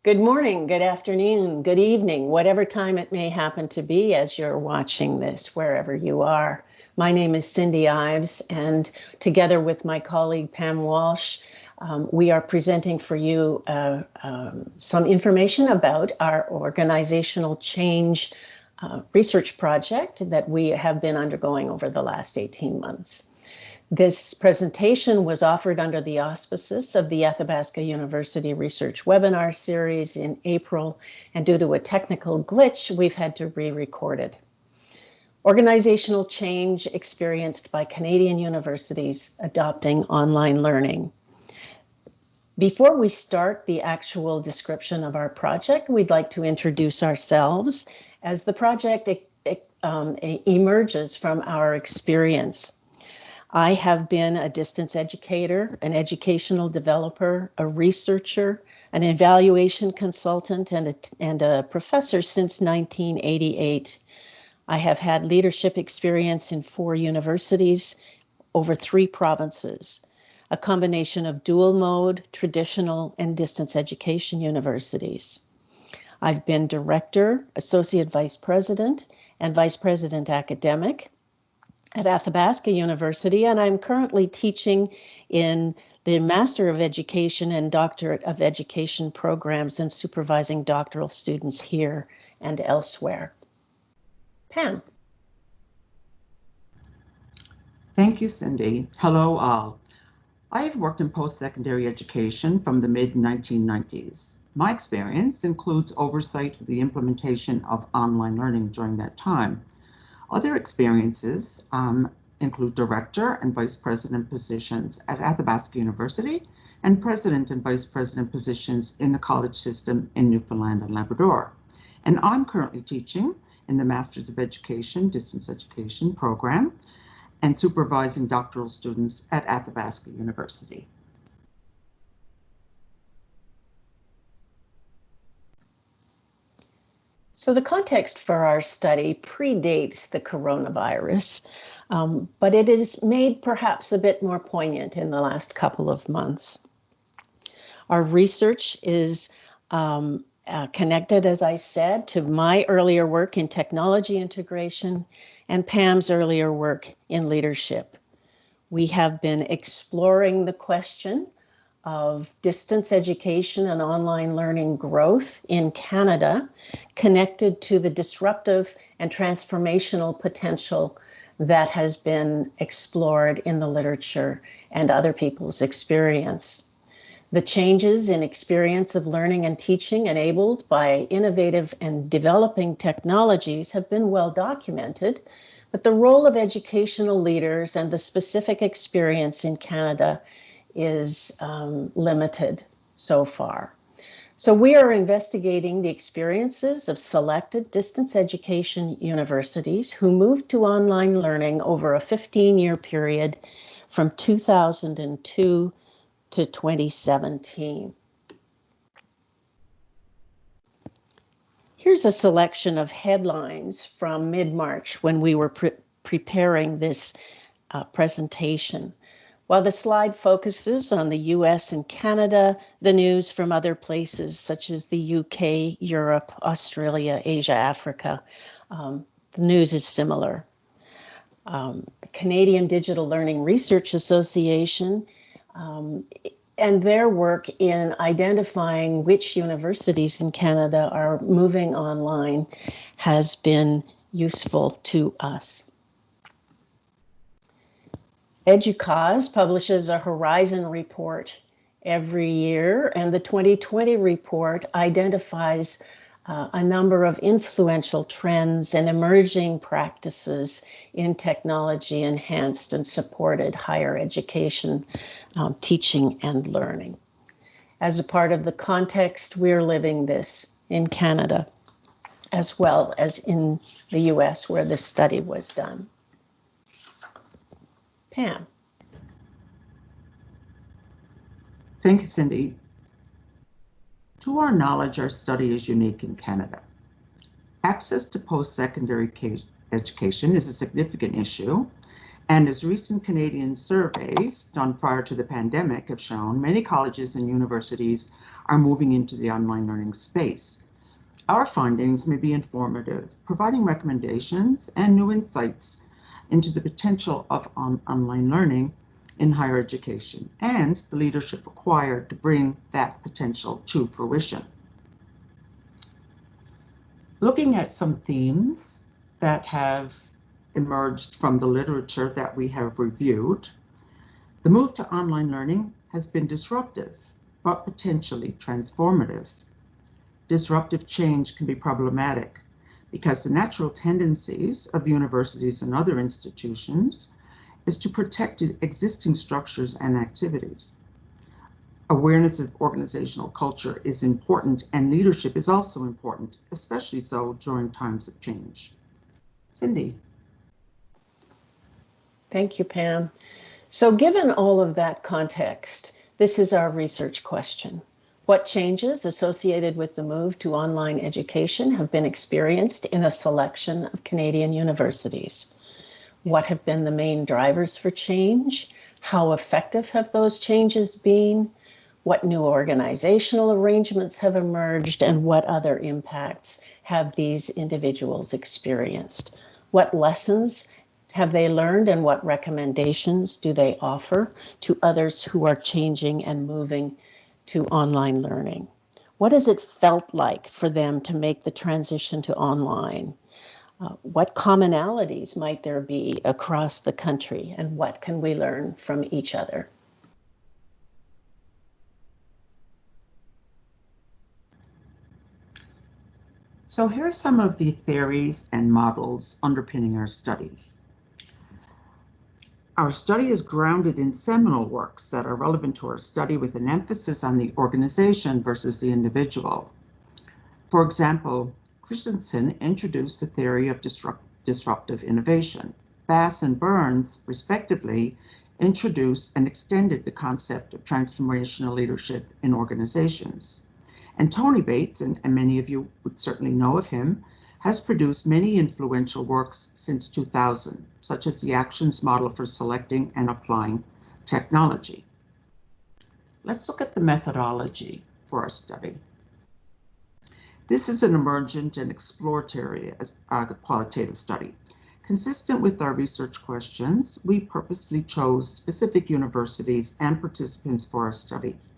Good morning, good afternoon, good evening, whatever time it may happen to be as you're watching this, wherever you are. My name is Cindy Ives, and together with my colleague Pam Walsh, we are presenting for you some information about our organizational change research project that we have been undergoing over the last 18 months. This presentation was offered under the auspices of the Athabasca University Research Webinar Series in April, and due to a technical glitch, we've had to re-record it. Organizational change experienced by Canadian universities adopting online learning. Before we start the actual description of our project, we'd like to introduce ourselves as the project emerges from our experience. I have been a distance educator, an educational developer, a researcher, an evaluation consultant, and a professor since 1988. I have had leadership experience in 4 universities over 3 provinces, a combination of dual mode, traditional, and distance education universities. I've been director, associate vice president, and vice president academic at Athabasca University, and I'm currently teaching in the Master of Education and Doctorate of Education programs and supervising doctoral students here and elsewhere. Pam. Thank you, Cindy. Hello, all. I have worked in post-secondary education from the mid-1990s. My experience includes oversight of the implementation of online learning during that time. Other experiences include director and vice president positions at Athabasca University and president and vice president positions in the college system in Newfoundland and Labrador. And I'm currently teaching in the Masters of Education, Distance Education program and supervising doctoral students at Athabasca University. So the context for our study predates the coronavirus, but it is made perhaps a bit more poignant in the last couple of months. Our research is connected, as I said, to my earlier work in technology integration and Pam's earlier work in leadership. We have been exploring the question of distance education and online learning growth in Canada, connected to the disruptive and transformational potential that has been explored in the literature and other people's experience. The changes in experience of learning and teaching enabled by innovative and developing technologies have been well documented, but the role of educational leaders and the specific experience in Canada is limited so far. So we are investigating the experiences of selected distance education universities who moved to online learning over a 15-year period from 2002 to 2017. Here's a selection of headlines from mid-March when we were preparing this presentation. While the slide focuses on the US and Canada, the news from other places such as the UK, Europe, Australia, Asia, Africa, the news is similar. Canadian Digital Learning Research Association and their work in identifying which universities in Canada are moving online has been useful to us. EDUCAUSE publishes a Horizon report every year, and the 2020 report identifies a number of influential trends and emerging practices in technology enhanced and supported higher education, teaching and learning. As a part of the context, we're living this in Canada, as well as in the US where this study was done. Pam. Thank you, Cindy. To our knowledge, our study is unique in Canada. Access to post-secondary education is a significant issue, and as recent Canadian surveys done prior to the pandemic have shown, many colleges and universities are moving into the online learning space. Our findings may be informative, providing recommendations and new insights into the potential of online learning in higher education and the leadership required to bring that potential to fruition. Looking at some themes that have emerged from the literature that we have reviewed, the move to online learning has been disruptive, but potentially transformative. Disruptive change can be problematic because the natural tendencies of universities and other institutions is to protect existing structures and activities. Awareness of organizational culture is important, and leadership is also important, especially so during times of change. Cindy. Thank you, Pam. So given all of that context, this is our research question. What changes associated with the move to online education have been experienced in a selection of Canadian universities? What have been the main drivers for change? How effective have those changes been? What new organizational arrangements have emerged, and what other impacts have these individuals experienced? What lessons have they learned, and what recommendations do they offer to others who are changing and moving to online learning? What has it felt like for them to make the transition to online? What commonalities might there be across the country, and what can we learn from each other? So here are some of the theories and models underpinning our study. Our study is grounded in seminal works that are relevant to our study with an emphasis on the organization versus the individual. For example, Christensen introduced the theory of disruptive innovation. Bass and Burns, respectively, introduced and extended the concept of transformational leadership in organizations. And Tony Bates, and many of you would certainly know of him, has produced many influential works since 2000, such as the Actions Model for Selecting and Applying Technology. Let's look at the methodology for our study. This is an emergent and exploratory qualitative study. Consistent with our research questions, we purposely chose specific universities and participants for our studies,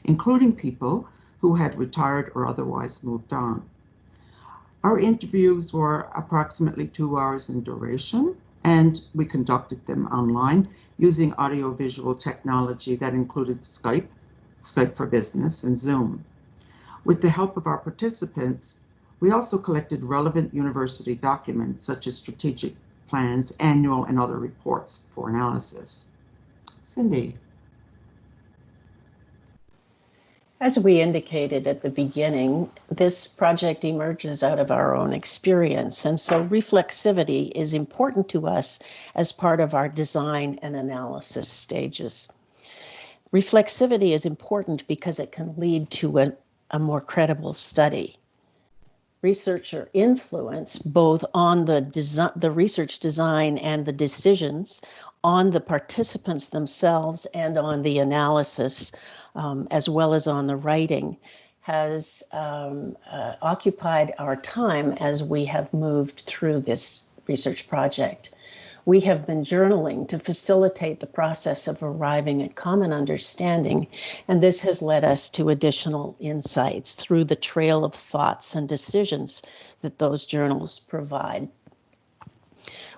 including people who had retired or otherwise moved on. Our interviews were approximately 2 hours in duration, and we conducted them online using audiovisual technology that included Skype, Skype for Business, and Zoom. With the help of our participants, we also collected relevant university documents such as strategic plans, annual, and other reports for analysis. Cindy. As we indicated at the beginning, this project emerges out of our own experience, and so reflexivity is important to us as part of our design and analysis stages. Reflexivity is important because it can lead to a more credible study. Researcher influence, both on the research design and the decisions, on the participants themselves and on the analysis, as well as on the writing, has occupied our time as we have moved through this research project. We have been journaling to facilitate the process of arriving at common understanding, and this has led us to additional insights through the trail of thoughts and decisions that those journals provide.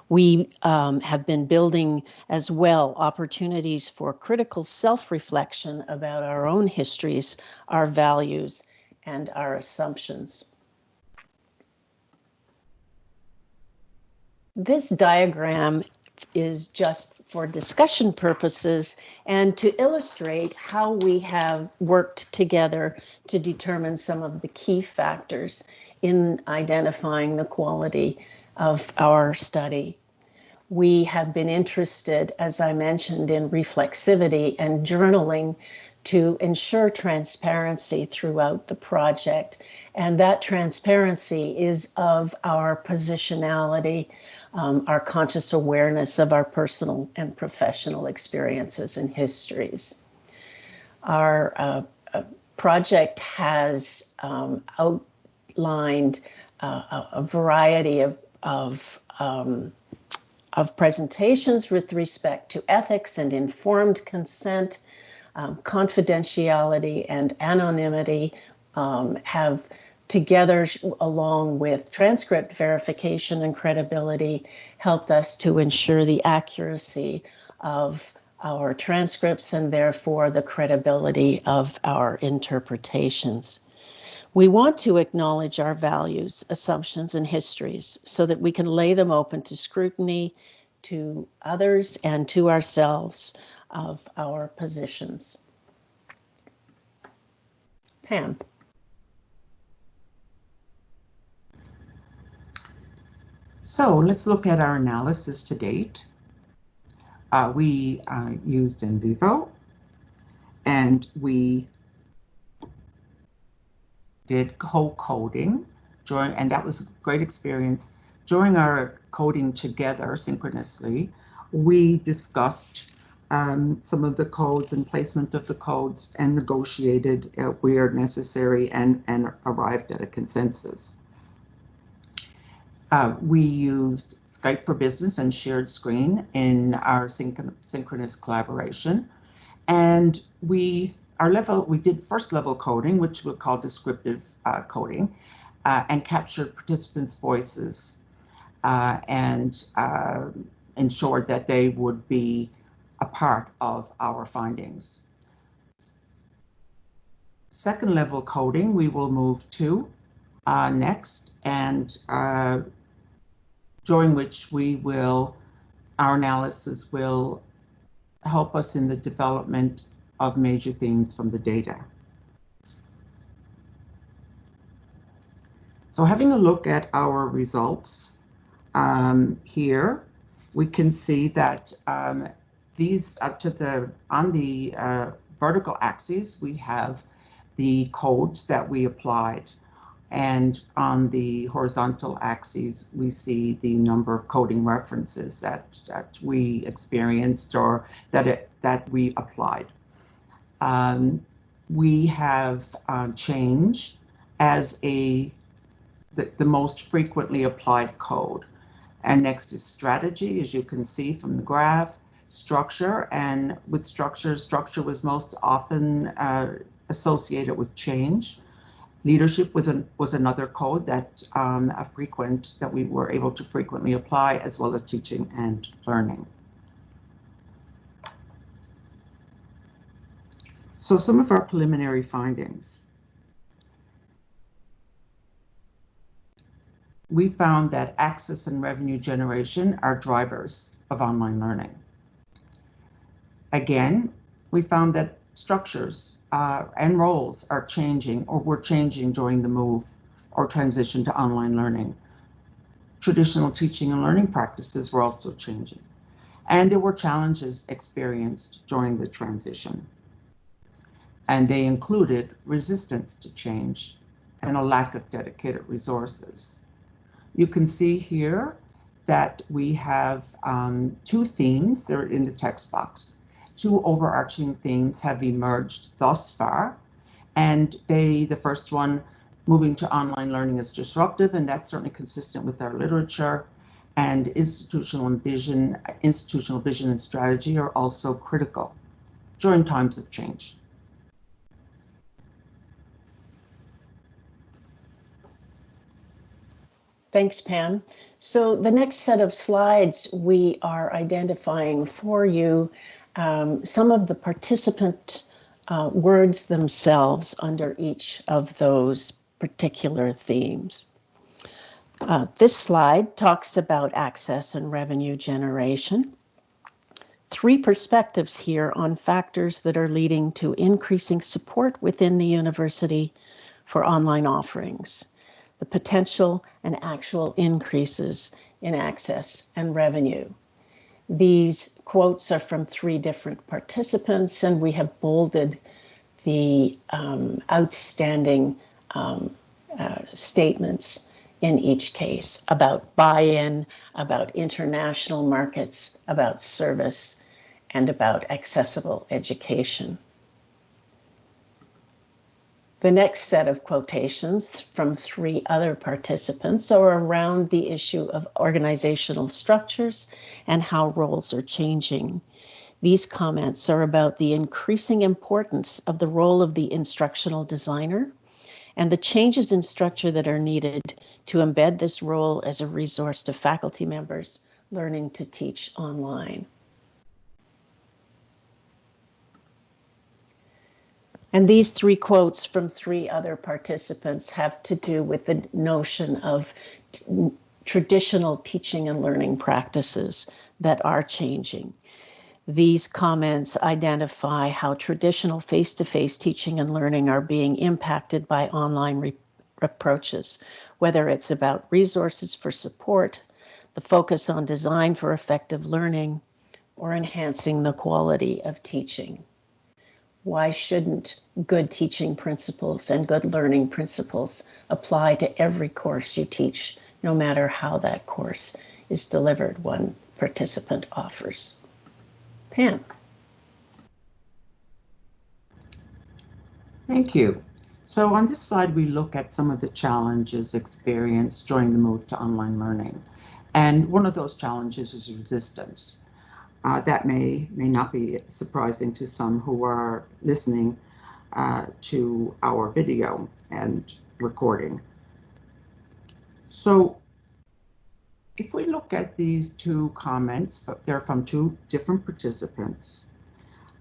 We have been building as well opportunities for critical self-reflection about our own histories, our values, and our assumptions. This diagram is just for discussion purposes and to illustrate how we have worked together to determine some of the key factors in identifying the quality of our study. We have been interested, as I mentioned, in reflexivity and journaling to ensure transparency throughout the project. And that transparency is of our positionality, our conscious awareness of our personal and professional experiences and histories. Our project has outlined a variety of presentations with respect to ethics and informed consent, confidentiality and anonymity, have together, along with transcript verification and credibility, helped us to ensure the accuracy of our transcripts and therefore the credibility of our interpretations. We want to acknowledge our values, assumptions, and histories so that we can lay them open to scrutiny, to others, and to ourselves of our positions. Pam. So let's look at our analysis to date. We used in vivo, and we did co-coding and that was a great experience. During our coding together synchronously, we discussed some of the codes and placement of the codes and negotiated where necessary and arrived at a consensus. We used Skype for Business and shared screen in our synchronous collaboration. And we did first level coding, which we call descriptive coding, and captured participants' voices and ensured that they would be a part of our findings. Second level coding, we will move to next, and during which our analysis will help us in the development of major themes from the data. So having a look at our results here, we can see that these on the vertical axis, we have the codes that we applied. And on the horizontal axis, we see the number of coding references that we experienced or that we applied. We have change as the most frequently applied code. And next is strategy, as you can see from the graph, structure, and with structure was most often associated with change. Leadership was another code that we were able to frequently apply, as well as teaching and learning. So some of our preliminary findings. We found that access and revenue generation are drivers of online learning. Again, we found that structures and roles are changing or were changing during the move or transition to online learning. Traditional teaching and learning practices were also changing. And there were challenges experienced during the transition. And they included resistance to change and a lack of dedicated resources. You can see here that we have two themes. They're in the text box. Two overarching themes have emerged thus far. And the first one, moving to online learning, is disruptive, and that's certainly consistent with our literature. And institutional vision and strategy are also critical during times of change. Thanks, Pam. So the next set of slides, we are identifying for you some of the participant words themselves under each of those particular themes. This slide talks about access and revenue generation. Three perspectives here on factors that are leading to increasing support within the university for online offerings, the potential and actual increases in access and revenue. These quotes are from three different participants, and we have bolded the outstanding statements in each case about buy-in, about international markets, about service, and about accessible education. The next set of quotations from 3 other participants are around the issue of organizational structures and how roles are changing. These comments are about the increasing importance of the role of the instructional designer and the changes in structure that are needed to embed this role as a resource to faculty members learning to teach online. And these 3 quotes from 3 other participants have to do with the notion of traditional teaching and learning practices that are changing. These comments identify how traditional face-to-face teaching and learning are being impacted by online approaches, whether it's about resources for support, the focus on design for effective learning, or enhancing the quality of teaching. Why shouldn't good teaching principles and good learning principles apply to every course you teach, no matter how that course is delivered, one participant offers. Pam. Thank you. So on this slide, we look at some of the challenges experienced during the move to online learning. And one of those challenges is resistance. That may not be surprising to some who are listening to our video and recording. So if we look at these 2 comments, they're from 2 different participants.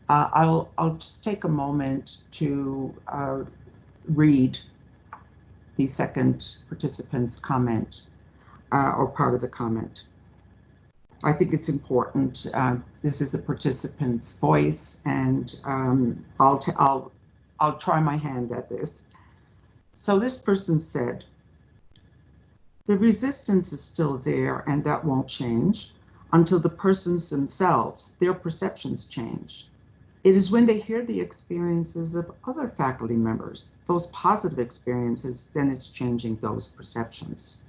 I'll just take a moment to read the second participant's comment or part of the comment. I think it's important. This is the participant's voice, and I'll try my hand at this. So this person said, "The resistance is still there, and that won't change until the persons themselves, their perceptions change. It is when they hear the experiences of other faculty members, those positive experiences, then it's changing those perceptions."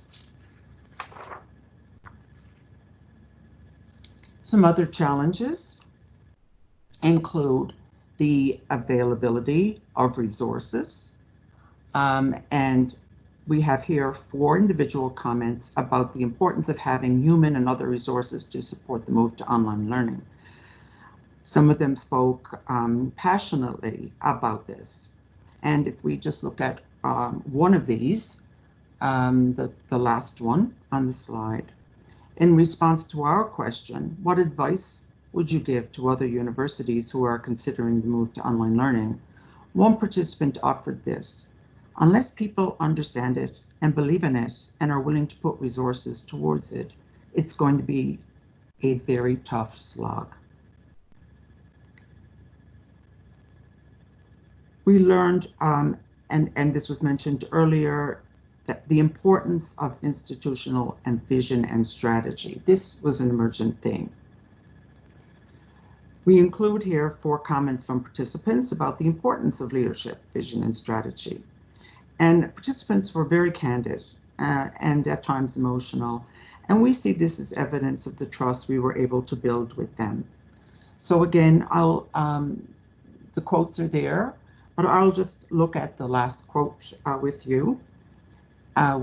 Some other challenges include the availability of resources. And we have here 4 individual comments about the importance of having human and other resources to support the move to online learning. Some of them spoke passionately about this. And if we just look at one of these, the last one on the slide, in response to our question, what advice would you give to other universities who are considering the move to online learning? One participant offered this: "Unless people understand it and believe in it and are willing to put resources towards it, it's going to be a very tough slog." We learned, and this was mentioned earlier, that the importance of institutional and vision and strategy. This was an emergent theme. We include here 4 comments from participants about the importance of leadership, vision, and strategy. And participants were very candid and at times emotional. And we see this as evidence of the trust we were able to build with them. So again, the quotes are there, but I'll just look at the last quote with you.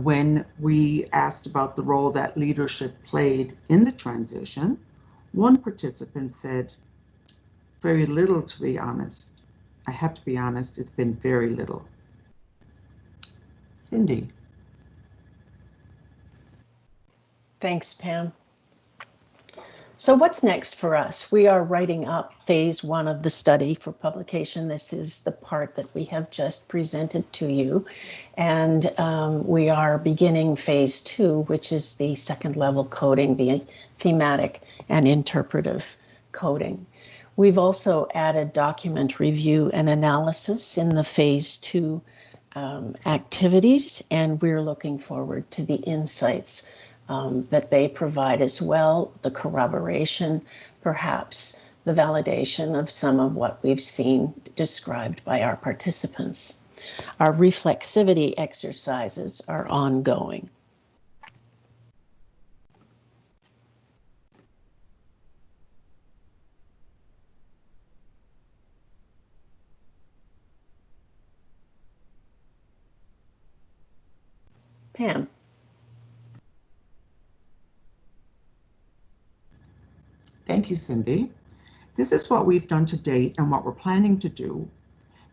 When we asked about the role that leadership played in the transition, one participant said, "Very little, to be honest. I have to be honest, it's been very little." Cindy. Thanks, Pam. So what's next for us? We are writing up phase 1 of the study for publication. This is the part that we have just presented to you. And we are beginning phase 2, which is the 2nd level coding, the thematic and interpretive coding. We've also added document review and analysis in the phase 2 activities, and we're looking forward to the insights that they provide as well, the corroboration, perhaps the validation of some of what we've seen described by our participants. Our reflexivity exercises are ongoing. Pam. Thank you, Cindy. This is what we've done to date and what we're planning to do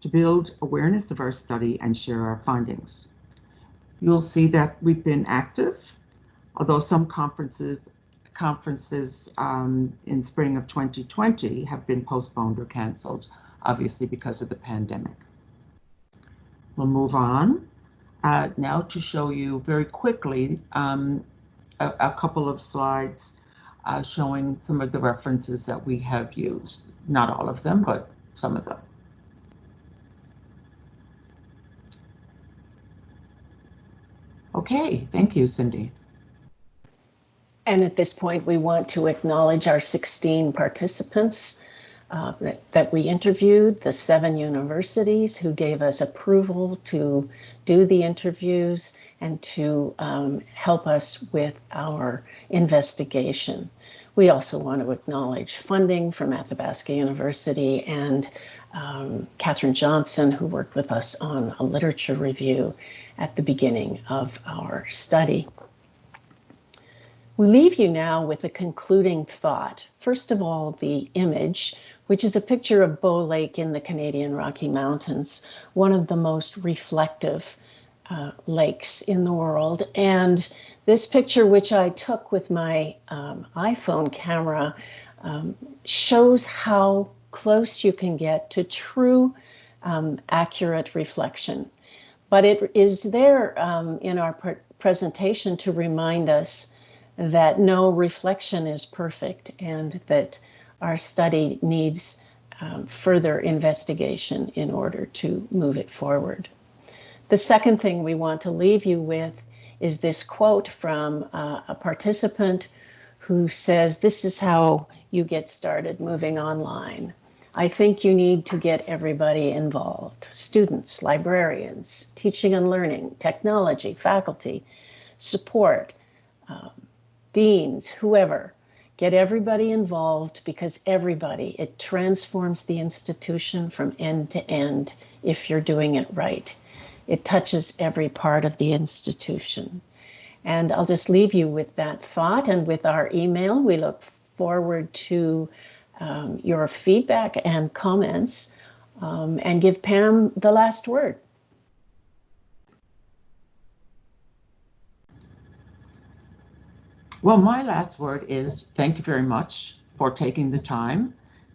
to build awareness of our study and share our findings. You'll see that we've been active, although some conferences in spring of 2020 have been postponed or canceled, obviously because of the pandemic. We'll move on now to show you very quickly a couple of slides showing some of the references that we have used. Not all of them, but some of them. Okay, thank you, Cindy. And at this point, we want to acknowledge our 16 participants that we interviewed, the 7 universities who gave us approval to do the interviews and to help us with our investigation. We also want to acknowledge funding from Athabasca University and Catherine Johnson, who worked with us on a literature review at the beginning of our study. We leave you now with a concluding thought. First of all, the image, which is a picture of Bow Lake in the Canadian Rocky Mountains, one of the most reflective lakes in the world. And this picture, which I took with my iPhone camera, shows how close you can get to true accurate reflection. But it is there in our presentation to remind us that no reflection is perfect and that our study needs further investigation in order to move it forward. The second thing we want to leave you with is this quote from a participant who says, "This is how you get started moving online. I think you need to get everybody involved. Students, librarians, teaching and learning, technology, faculty, support, deans, whoever. Get everybody involved because everybody, it transforms the institution from end to end if you're doing it right. It touches every part of the institution." And I'll just leave you with that thought and with our email. We look forward to your feedback and comments, and give Pam the last word. Well, my last word is thank you very much for taking the time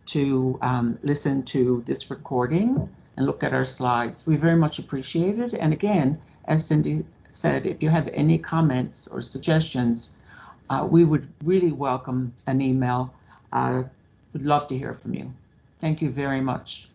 to listen to this recording and look at our slides. We very much appreciate it. And again, as Cindy said, if you have any comments or suggestions, we would really welcome an email. We'd love to hear from you. Thank you very much.